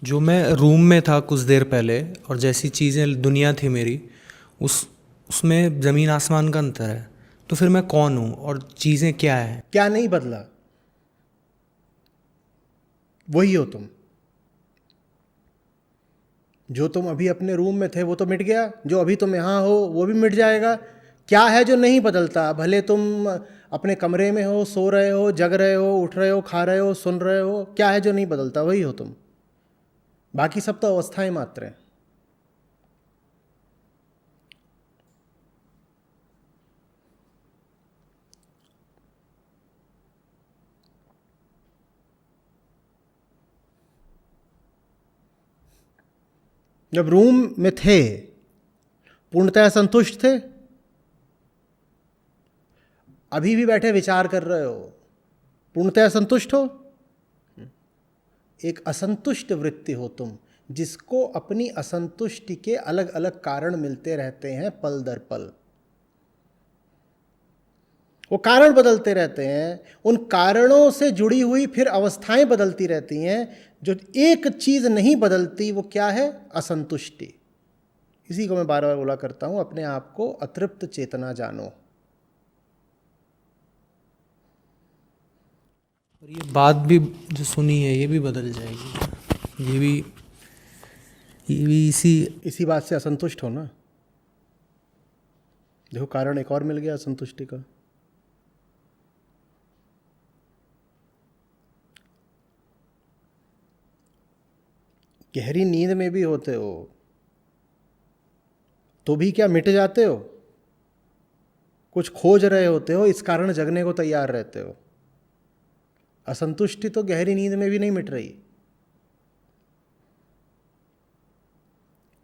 जो मैं रूम में था कुछ देर पहले और जैसी चीज़ें दुनिया थी मेरी उस उसमें ज़मीन आसमान का अंतर है। तो फिर मैं कौन हूँ और चीज़ें क्या हैं? क्या नहीं बदला? वही हो तुम। जो तुम अभी अपने रूम में थे वो तो मिट गया, जो अभी तुम यहाँ हो वो भी मिट जाएगा। क्या है जो नहीं बदलता? भले तुम अपने कमरे में हो, सो रहे हो, जग रहे हो, उठ रहे हो, खा रहे हो, सुन रहे हो, क्या है जो नहीं बदलता? वही हो तुम। बाकी सब तो अवस्थाएं मात्र हैं। जब रूम में थे पूर्णतः संतुष्ट थे, अभी भी बैठे विचार कर रहे हो, पूर्णतः संतुष्ट हो? एक असंतुष्ट वृत्ति हो तुम, जिसको अपनी असंतुष्टि के अलग अलग कारण मिलते रहते हैं पल दर पल। वो कारण बदलते रहते हैं, उन कारणों से जुड़ी हुई फिर अवस्थाएं बदलती रहती हैं। जो एक चीज नहीं बदलती वो क्या है? असंतुष्टि। इसी को मैं बार बार बोला करता हूं, अपने आप को अतृप्त चेतना जानो। और ये बात भी जो सुनी है ये भी बदल जाएगी। ये भी इसी इसी बात से असंतुष्ट हो ना। देखो, कारण एक और मिल गया असंतुष्टि का। गहरी नींद में भी होते हो तो भी क्या मिट जाते हो? कुछ खोज रहे होते हो, इस कारण जगने को तैयार रहते हो। असंतुष्टि तो गहरी नींद में भी नहीं मिट रही।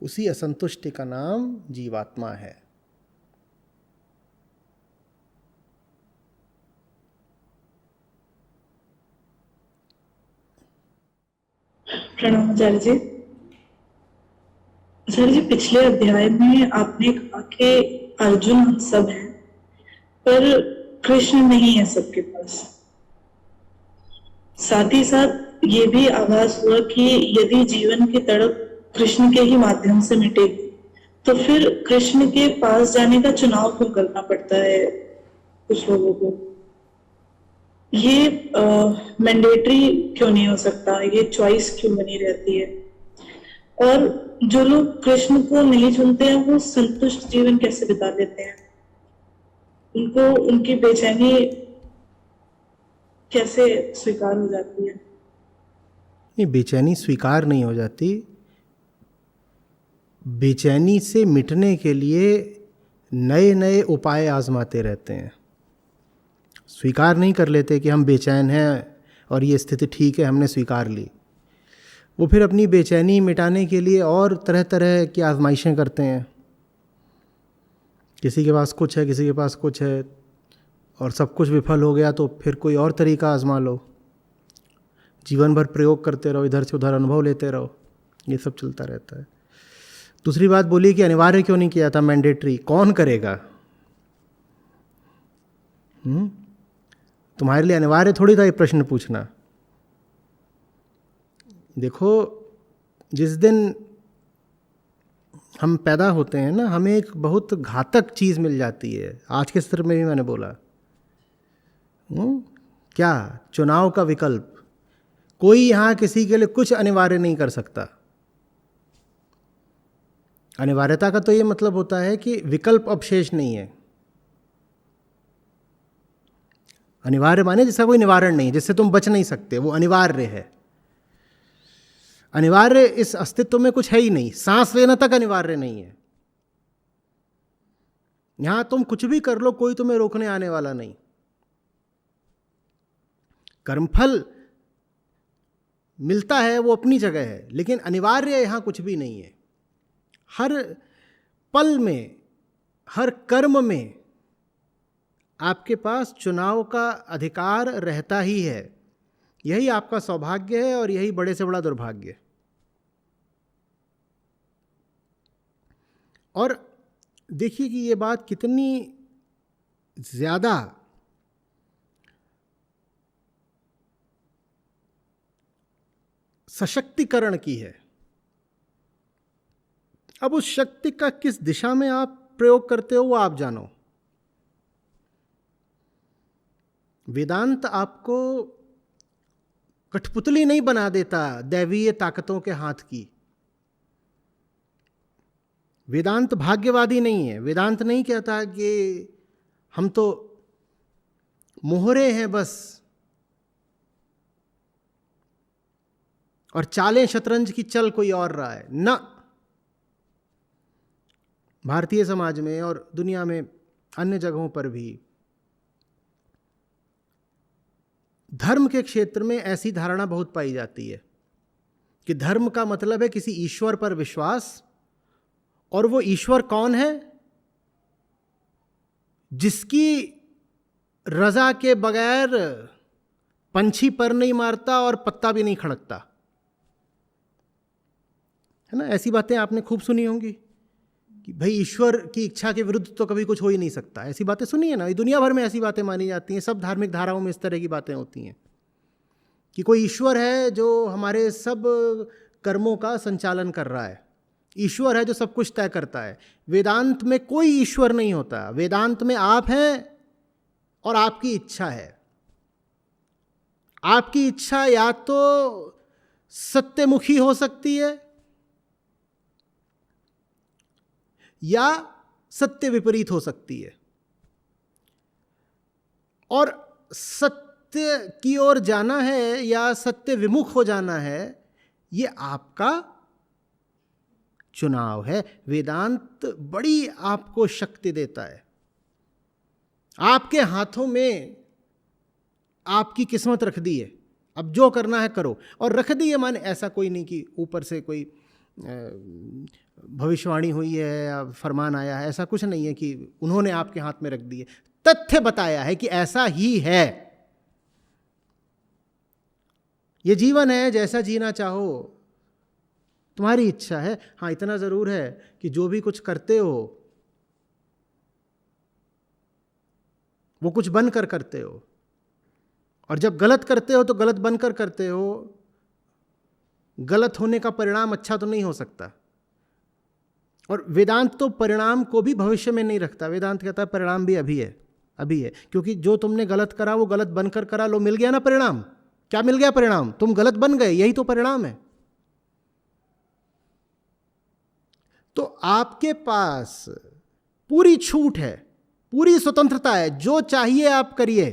उसी असंतुष्टि का नाम जीवात्मा है। प्रणव आचार्य जी। आचार्य जी, पिछले अध्याय में आपने कहा कि अर्जुन हम सब हैं, पर कृष्ण नहीं है सबके पास। साथ ही साथ ये भी आभास हुआ कि यदि जीवन की तड़प कृष्ण के ही माध्यम से मिटेगी, तो फिर कृष्ण के पास जाने का चुनाव क्यों करना पड़ता है कुछ लोगों को? ये मैंडेटरी क्यों नहीं हो सकता? ये चॉइस क्यों बनी रहती है? और जो लोग कृष्ण को नहीं चुनते हैं वो संतुष्ट जीवन कैसे बिता लेते हैं? उनको उनकी बेचैनी कैसे स्वीकार हो जाती है? नहीं, बेचैनी स्वीकार नहीं हो जाती। बेचैनी से मिटने के लिए नए नए उपाय आजमाते रहते हैं। स्वीकार नहीं कर लेते कि हम बेचैन हैं और ये स्थिति ठीक है, हमने स्वीकार ली। वो फिर अपनी बेचैनी मिटाने के लिए और तरह तरह की आजमाइशें करते हैं। किसी के पास कुछ है, किसी के पास कुछ है, और सब कुछ विफल हो गया तो फिर कोई और तरीका आजमा लो। जीवन भर प्रयोग करते रहो, इधर से उधर अनुभव लेते रहो, ये सब चलता रहता है। दूसरी बात बोली कि अनिवार्य क्यों नहीं किया था, मैंडेटरी कौन करेगा? तुम्हारे लिए अनिवार्य थोड़ी था ये प्रश्न पूछना। देखो, जिस दिन हम पैदा होते हैं ना, हमें एक बहुत घातक चीज़ मिल जाती है। आज के सत्र में भी मैंने बोला, क्या? चुनाव का विकल्प। कोई यहाँ किसी के लिए कुछ अनिवार्य नहीं कर सकता। अनिवार्यता का तो ये मतलब होता है कि विकल्प अब शेष नहीं है। अनिवार्य माने जिसका कोई निवारण नहीं, जिससे तुम बच नहीं सकते, वो अनिवार्य है। अनिवार्य इस अस्तित्व में कुछ है ही नहीं। सांस लेना तक अनिवार्य नहीं है। यहां तुम कुछ भी कर लो, कोई तुम्हें रोकने आने वाला नहीं। कर्मफल मिलता है वो अपनी जगह है, लेकिन अनिवार्य यहां कुछ भी नहीं है। हर पल में, हर कर्म में आपके पास चुनाव का अधिकार रहता ही है। यही आपका सौभाग्य है और यही बड़े से बड़ा दुर्भाग्य है। और देखिए कि ये बात कितनी ज़्यादा सशक्तिकरण की है। अब उस शक्ति का किस दिशा में आप प्रयोग करते हो वो आप जानो। वेदांत आपको कठपुतली नहीं बना देता दैवीय ताकतों के हाथ की। वेदांत भाग्यवादी नहीं है। वेदांत नहीं कहता कि हम तो मोहरे हैं बस और चालें शतरंज की चल कोई और रहा है ना। भारतीय समाज में और दुनिया में अन्य जगहों पर भी धर्म के क्षेत्र में ऐसी धारणा बहुत पाई जाती है कि धर्म का मतलब है किसी ईश्वर पर विश्वास, और वो ईश्वर कौन है? जिसकी रजा के बगैर पंछी पर नहीं मारता और पत्ता भी नहीं खड़कता, है ना। ऐसी बातें आपने खूब सुनी होंगी कि भाई ईश्वर की इच्छा के विरुद्ध तो कभी कुछ हो ही नहीं सकता। ऐसी बातें सुनी है ना, दुनिया भर में ऐसी बातें मानी जाती हैं। सब धार्मिक धाराओं में इस तरह की बातें होती हैं कि कोई ईश्वर है जो हमारे सब कर्मों का संचालन कर रहा है, ईश्वर है जो सब कुछ तय करता है। वेदांत में कोई ईश्वर नहीं होता। वेदांत में आप हैं और आपकी इच्छा है। आपकी इच्छा या तो सत्यमुखी हो सकती है या सत्य विपरीत हो सकती है, और सत्य की ओर जाना है या सत्य विमुख हो जाना है, ये आपका चुनाव है। वेदांत बड़ी आपको शक्ति देता है। आपके हाथों में आपकी किस्मत रख दी है, अब जो करना है करो। और रख दी है माने ऐसा कोई नहीं कि ऊपर से कोई भविष्यवाणी हुई है या फरमान आया है, ऐसा कुछ नहीं है कि उन्होंने आपके हाथ में रख दी है। तथ्य बताया है कि ऐसा ही है। ये जीवन है, जैसा जीना चाहो तुम्हारी इच्छा है। हाँ, इतना ज़रूर है कि जो भी कुछ करते हो वो कुछ बनकर करते हो, और जब गलत करते हो तो गलत बनकर करते हो। गलत होने का परिणाम अच्छा तो नहीं हो सकता। और वेदांत तो परिणाम को भी भविष्य में नहीं रखता। वेदांत कहता है परिणाम भी अभी है, अभी है। क्योंकि जो तुमने गलत करा वो गलत बनकर करा, लो मिल गया ना परिणाम। क्या मिल गया परिणाम? तुम गलत बन गए, यही तो परिणाम है। तो आपके पास पूरी छूट है, पूरी स्वतंत्रता है, जो चाहिए आप करिए,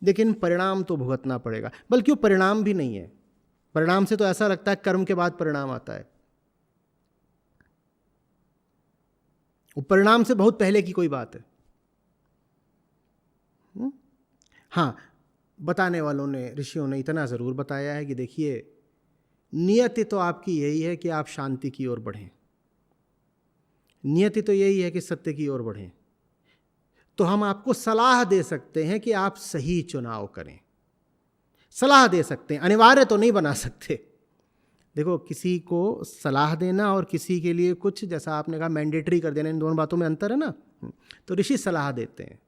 लेकिन परिणाम तो भुगतना पड़ेगा। बल्कि वो परिणाम भी नहीं है। परिणाम से तो ऐसा लगता है कर्म के बाद परिणाम आता है। वो परिणाम से बहुत पहले की कोई बात है। हाँ, बताने वालों ने, ऋषियों ने इतना ज़रूर बताया है कि देखिए, नियति तो आपकी यही है कि आप शांति की ओर बढ़ें। नियति तो यही है कि सत्य की ओर बढ़ें। तो हम आपको सलाह दे सकते हैं कि आप सही चुनाव करें। सलाह दे सकते हैं, अनिवार्य तो नहीं बना सकते। देखो, किसी को सलाह देना और किसी के लिए कुछ, जैसा आपने कहा, मैंडेटरी कर देना, इन दोनों बातों में अंतर है ना। तो ऋषि सलाह देते हैं,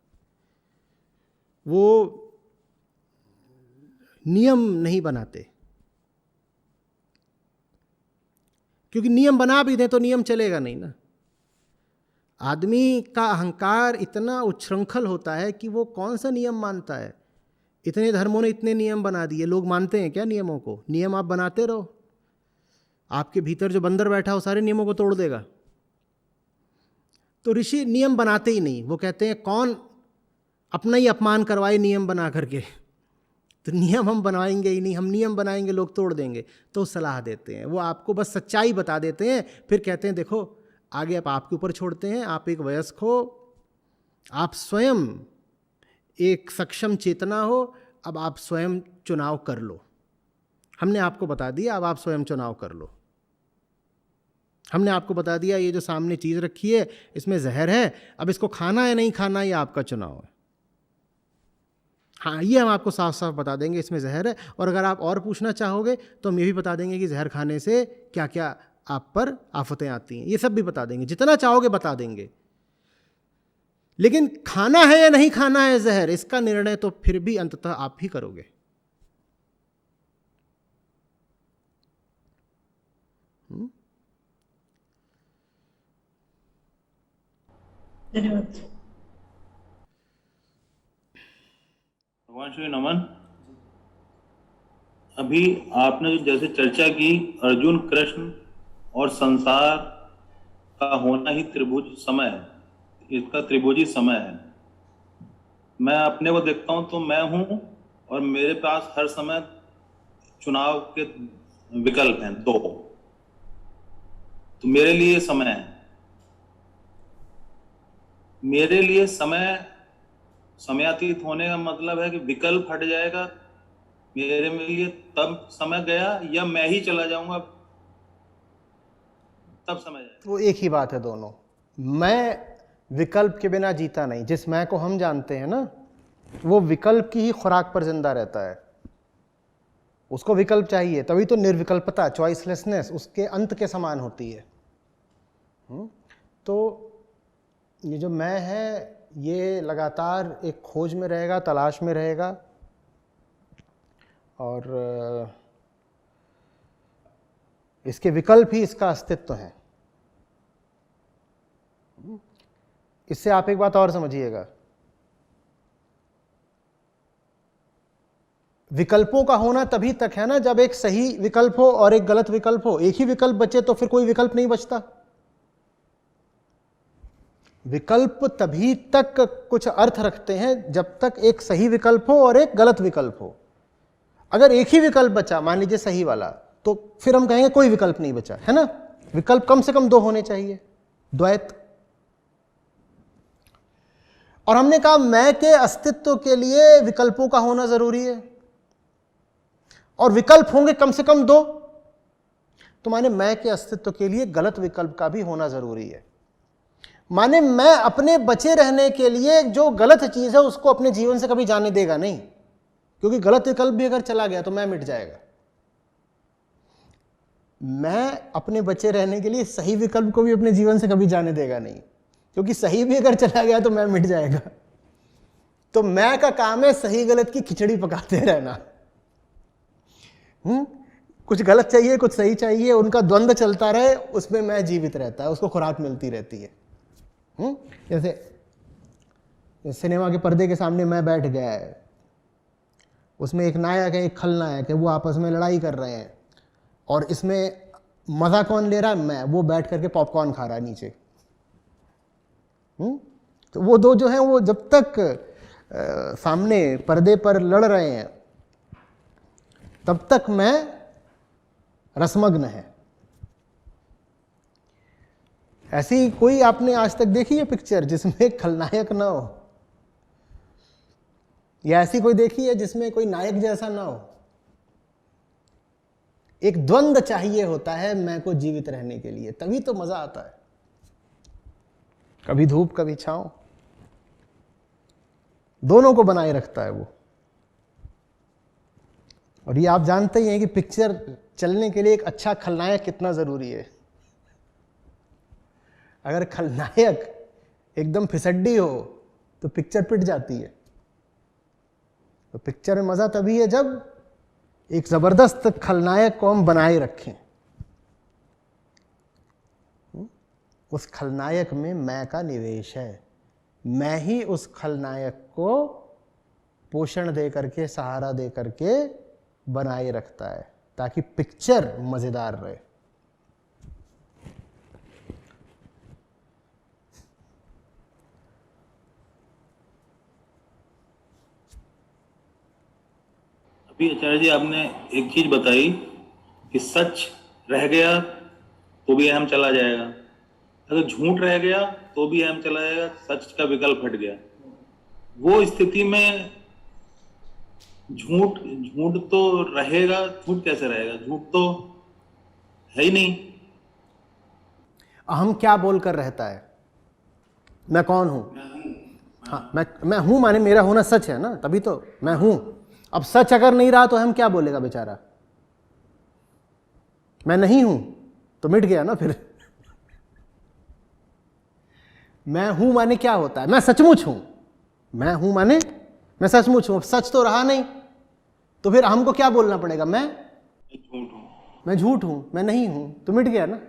वो नियम नहीं बनाते। क्योंकि नियम बना भी दें तो नियम चलेगा नहीं ना। आदमी का अहंकार इतना उच्छृंखल होता है कि वो कौन सा नियम मानता है। इतने धर्मों ने इतने नियम बना दिए, लोग मानते हैं क्या नियमों को? नियम आप बनाते रहो, आपके भीतर जो बंदर बैठा हो सारे नियमों को तोड़ देगा। तो ऋषि नियम बनाते ही नहीं। वो कहते हैं कौन अपना ही अपमान करवाए नियम बना करके, तो नियम हम बनाएंगे ही नहीं। हम नियम बनाएंगे लोग तोड़ देंगे। तो सलाह देते हैं, वो आपको बस सच्चाई बता देते हैं, फिर कहते हैं देखो आगे आप आपके ऊपर छोड़ते हैं। आप एक वयस्क हो, आप स्वयं एक सक्षम चेतना हो, अब आप स्वयं चुनाव कर लो। हमने आपको बता दिया, अब आप स्वयं चुनाव कर लो। हमने आपको बता दिया ये जो सामने चीज़ रखी है इसमें जहर है, अब इसको खाना है नहीं खाना, ये आपका चुनाव है। हाँ, ये हम आपको साफ साफ बता देंगे इसमें जहर है, और अगर आप और पूछना चाहोगे तो हम ये भी बता देंगे कि जहर खाने से क्या क्या आप पर आफतें आती हैं। ये सब भी बता देंगे, जितना चाहोगे बता देंगे। लेकिन खाना है या नहीं खाना है जहर, इसका निर्णय तो फिर भी अंततः आप ही करोगे। धन्यवाद। भगवान श्री नमन। अभी आपने जो जैसे चर्चा की अर्जुन, कृष्ण और संसार का होना ही त्रिभुज समय है, इसका त्रिभुजी समय है। मैं अपने को देखता हूं तो मैं हूं और मेरे पास हर समय चुनाव के विकल्प हैं दो, तो मेरे लिए समय है। मेरे लिए समयातीत होने का मतलब है कि विकल्प हट जाएगा मेरे लिए, तब समय गया, या मैं ही चला जाऊंगा तब समय जाएगा। वो एक ही बात है दोनों। मैं विकल्प के बिना जीता नहीं। जिस मैं को हम जानते हैं ना, वो विकल्प की ही खुराक पर जिंदा रहता है। उसको विकल्प चाहिए, तभी तो निर्विकल्पता, चॉइसलेसनेस उसके अंत के समान होती है। तो ये जो मैं है, ये लगातार एक खोज में रहेगा, तलाश में रहेगा, और इसके विकल्प ही इसका अस्तित्व है। इससे आप एक बात और समझिएगा, विकल्पों का होना तभी तक है ना जब एक सही विकल्प हो और एक गलत विकल्प हो। एक ही विकल्प बचे तो फिर कोई विकल्प नहीं बचता। विकल्प तभी तक कुछ अर्थ रखते हैं जब तक एक सही विकल्प हो और एक गलत विकल्प हो। अगर एक ही विकल्प बचा, मान लीजिए सही वाला, तो फिर हम कहेंगे कोई विकल्प नहीं बचा, है ना। विकल्प कम से कम दो होने चाहिए, द्वैत। और हमने कहा मैं के अस्तित्व के लिए विकल्पों का होना जरूरी है, और विकल्प होंगे कम से कम दो, तो माने मैं के अस्तित्व के लिए गलत विकल्प का भी होना जरूरी है। माने मैं अपने बचे रहने के लिए जो गलत चीज है उसको अपने जीवन से कभी जाने देगा नहीं, क्योंकि गलत विकल्प भी अगर चला गया तो मैं मिट जाएगा। मैं अपने बचे रहने के लिए सही विकल्प को भी अपने जीवन से कभी जाने देगा नहीं, क्योंकि सही भी अगर चला गया तो मैं मिट जाएगा। तो मैं का काम है सही गलत की खिचड़ी पकाते रहना। कुछ गलत चाहिए, कुछ सही चाहिए, उनका द्वंद्व चलता रहे, उसमें मैं जीवित रहता है, उसको खुराक मिलती रहती है। जैसे सिनेमा के पर्दे के सामने मैं बैठ गया है, उसमें एक नायक है, एक खलनायक है, वो आपस में लड़ाई कर रहे हैं, और इसमें मजा कौन ले रहा है? मैं। वो बैठ करके पॉपकॉर्न खा रहा है नीचे। तो वो दो जो हैं, वो जब तक सामने पर्दे पर लड़ रहे हैं तब तक मैं रसमग्न है। ऐसी कोई आपने आज तक देखी है पिक्चर जिसमें खलनायक ना हो, या ऐसी कोई देखी है जिसमें कोई नायक जैसा ना हो? एक द्वंद्व चाहिए होता है मैं को जीवित रहने के लिए, तभी तो मजा आता है। कभी धूप कभी छांव, दोनों को बनाए रखता है वो। और ये आप जानते ही हैं कि पिक्चर चलने के लिए एक अच्छा खलनायक कितना जरूरी है। अगर खलनायक एकदम फिसड्डी हो तो पिक्चर पिट जाती है। तो पिक्चर में मजा तभी है जब एक जबरदस्त खलनायक को हम बनाए रखें। उस खलनायक में मैं का निवेश है। मैं ही उस खलनायक को पोषण दे करके, सहारा दे करके बनाए रखता है, ताकि पिक्चर मजेदार रहे। अभी आचार्य जी आपने एक चीज बताई कि सच रह गया तो भी अहम चला जाएगा, अगर झूठ रह गया तो भी अहम चला जाएगा, सच का विकल्प हट गया। वो स्थिति में झूठ तो रहेगा, झूठ कैसे रहेगा? झूठ तो है ही नहीं। अहम क्या बोलकर रहता है? मैं कौन हूं? हाँ, मैं हूं, माने मेरा होना सच है ना, तभी तो मैं हूं। अब सच अगर नहीं रहा तो हम क्या बोलेगा बेचारा? मैं नहीं हूं तो मिट गया ना फिर। मैं हूं माने क्या होता है? मैं सचमुच हूं। मैं हूं माने मैं सचमुच हूं। सच तो रहा नहीं, तो फिर हमको क्या बोलना पड़ेगा? मैं झूठ हूं। मैं झूठ हूँ, मैं नहीं हूँ, तो मिट गया ना।